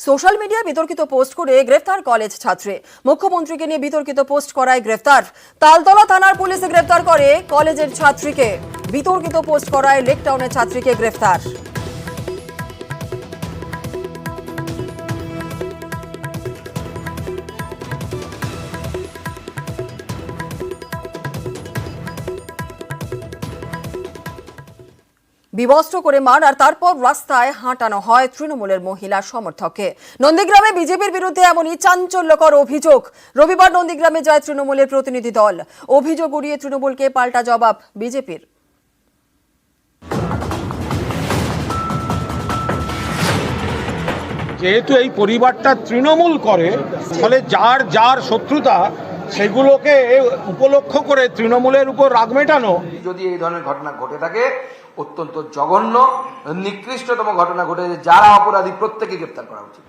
Social মিডিয়ায় বিতর্কিত post করে গ্রেফতার কলেজ ছাত্রী। মুখ্যমন্ত্রীকে নিয়ে বিতর্কিত পোস্ট করায় গ্রেফতার। তালতলা থানার পুলিশ গ্রেফতার করে কলেজের ছাত্রীকে। বিতর্কিত পোস্ট করায় লেকটাউনের ছাত্রীকে গ্রেফতার। বিবস্ত্র করে মার আর তারপর রাস্তায় হাঁটানো হয় তৃণমূলের মহিলা সমর্থককে। নন্দীগ্রামে বিজেপির বিরুদ্ধে এমনই চাঞ্চল্যকর অভিযোগ। রবিবার নন্দীগ্রামে যায় তৃণমূলের প্রতিনিধি দল। অভিযোগ উড়িয়ে তৃণমূলকে পাল্টা জবাব বিজেপির। যেহেতু এই পরিবারটা তৃণমূল করে, ফলে যার যার শত্রুতা সেগুলোকে উপলক্ষ করে তৃণমূলের উপর রাগ মেটানো। যদি এই ধরনের ঘটনা ঘটে থাকে, অত্যন্ত জঘন্য নিকৃষ্টতম ঘটনা ঘটেছে, যারা অপরাধী প্রত্যেকে গ্রেপ্তার করা উচিত।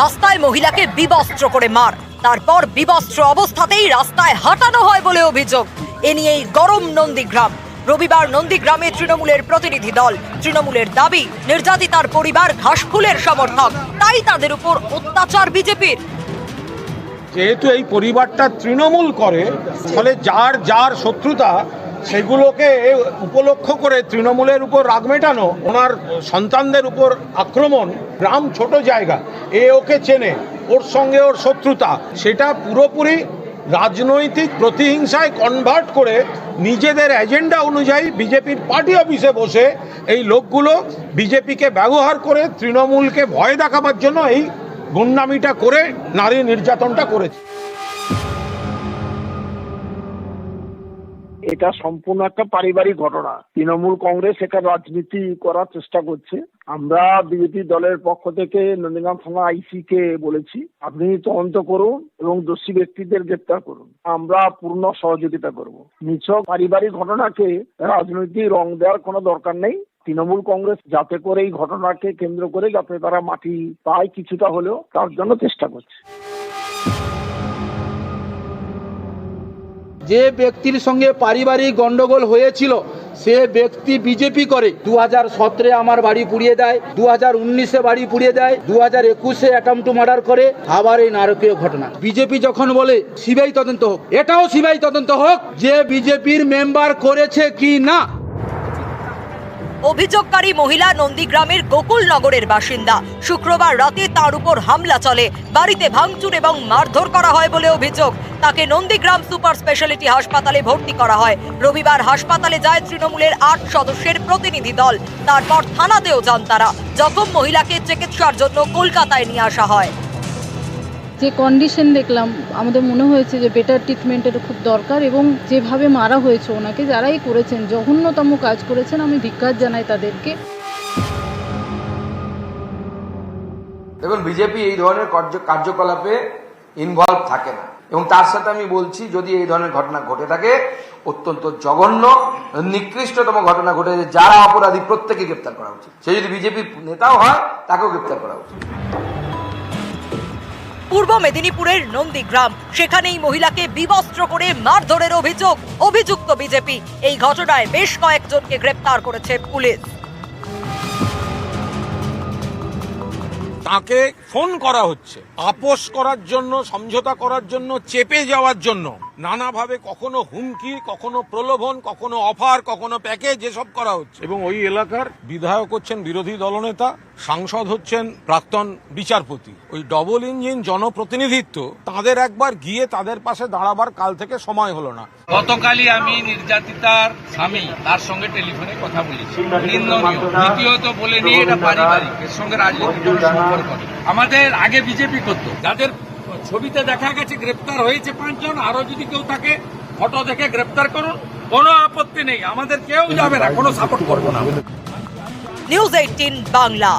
রাস্তায় মহিলাকে বিবস্ত্র করে মার, তারপর বিবস্ত্র অবস্থাতেই রাস্তায় হাঁটানো হয় বলে অভিযোগ। এ নিয়েই গরম নন্দীগ্রাম। রবিবার নন্দীগ্রামে তৃণমূলের প্রতিনিধি দল। তৃণমূলের দাবি, নির্যাতিতার পরিবার ঘাসফুলের সমর্থক, তাই তাদের উপর অত্যাচার বিজেপির। যেহেতু এই পরিবারটা তৃণমূল করে, ফলে যার যার শত্রুতা সেগুলোকে উপলক্ষ করে তৃণমূলের উপর রাগ মেটানো। ওনার সন্তানদের উপর আক্রমণ, গ্রাম ছোট জায়গা, ওকে চেনে, ওর সঙ্গে ওর শত্রুতা, সেটা পুরোপুরি রাজনৈতিক প্রতিহিংসায় কনভার্ট করে নিজেদের এজেন্ডা অনুযায়ী বিজেপির পার্টি অফিসে বসে এই লোকগুলো বিজেপিকে ব্যবহার করে তৃণমূলকে ভয় দেখাবার জন্য এই গুন্ডামিটা করে নারী নির্যাতনটা করেছে। এটা সম্পূর্ণ একটা পারিবারিক ঘটনা। তৃণমূল কংগ্রেস এটা রাজনীতি করার চেষ্টা করছে। আমরা বিজেপি দলের পক্ষ থেকে নন্দীগ্রাম থানা আইসি কে বলেছি, আপনি তদন্ত করুন এবং দোষী ব্যক্তিদের গ্রেপ্তার করুন। আমরা পূর্ণ সহযোগিতা করব। নিছক পারিবারিক ঘটনাকে রাজনৈতিক রং দেওয়ার কোনো দরকার নেই। তৃণমূল কংগ্রেস যাতে করে এই ঘটনাকে কেন্দ্র করে যাতে তারা মাটি পায় কিছুটা হলেও, তার জন্য চেষ্টা করছে। যে ব্যক্তির সঙ্গে পারিবারিক গন্ডগোল হয়েছিল সে ব্যক্তি বিজেপি করে। 2017 আমার বাড়ি পুড়িয়ে দেয়, 2019 বাড়ি পুড়িয়ে দেয়, 2021 অ্যাটেম্প টু মার্ডার করে। আবার এই নারকীয় ঘটনা। বিজেপি যখন বলে সিবিআই তদন্ত হোক, এটাও সিবিআই তদন্ত হোক যে বিজেপির মেম্বার করেছে কি না। অভিযোগকারী মহিলা নন্দীগ্রামের গোকুলনগরের বাসিন্দা। শুক্রবার রাতে তার উপর হামলা চলে, বাড়িতে ভাঙচুর এবং মারধর করা হয় বলে অভিযোগ। তাকে নন্দীগ্রাম সুপার স্পেশালিটি হাসপাতালে ভর্তি করা হয়। রবিবার হাসপাতালে যায় তৃণমূলের 8 সদস্যের প্রতিনিধি দল। তারপর থানাতেও যান তারা। জখম মহিলাকে চিকিৎসার জন্য কলকাতায় নিয়ে আসা হয়। যে কন্ডিশন দেখলাম, আমাদের মনে হয়েছে যে বেটার ট্রিটমেন্টের খুব দরকার, এবং যেভাবে মারা হয়েছে ওনাকে, যারাই করেছেন জঘন্যতম কাজ করেছেন, আমি ধিক্কার জানাই তাদেরকে। দেখুন, বিজেপি এই ধরনের কার্যকলাপে ইনভলভ থাকে না, এবং তার সাথে আমি বলছি, যদি এই ধরনের ঘটনা ঘটে থাকে, অত্যন্ত জঘন্য নিকৃষ্টতম ঘটনা ঘটেছে, যারা অপরাধী প্রত্যেকে গ্রেপ্তার করা উচিত। সে যদি বিজেপির নেতাও হয়, তাকেও গ্রেপ্তার করা উচিত। পূর্ব মেদিনীপুরের নন্দীগ্রাম, সেখানেই মহিলাকে বিবস্ত্র করে মারধরের অভিযোগ। অভিযুক্ত বিজেপি। এই ঘটনায় বেশ কয়েকজনকে গ্রেপ্তার করেছে পুলিশ। তাকে ফোন করা হচ্ছে আপোষ করার জন্য, সমঝোতা করার জন্য, চেপে যাওয়ার জন্য। নানাভাবে কখনো হুমকি, কখনো প্রলোভন, কখনো অফার, কখনো প্যাকেজ, এসব করা হচ্ছে। এবং ওই এলাকার বিধায়ক হচ্ছেন বিরোধী দলনেতা, সাংসদ হচ্ছেন প্রাক্তন বিচারপতি। ওই ডবল ইঞ্জিন জনপ্রতিনিধিত্ব, তাদের একবার গিয়ে তাদের পাশে দাঁড়াবার কাল থেকে সময় হলো না। গতকালই আমি নির্যাতিতার স্বামী, তার সঙ্গে টেলিফোনে কথা বলেছি। নিন্দনীয়। দ্বিতীয়ত বলে নিয়ে এটা পারিবারিক, এর সঙ্গে রাজনৈতিক সম্পর্ক নেই। আমাদের আগে বিজেপি করতো, যাদের ছবিতে দেখা গেছে গ্রেপ্তার হয়েছে 5 জন, আরো যদি কেউ থাকে ফটো দেখে গ্রেপ্তার করুন, কোনো আপত্তি নেই। আমাদের কেউ যাবে না, কোনো সাপোর্ট করবো না। নিউজ 18 বাংলা।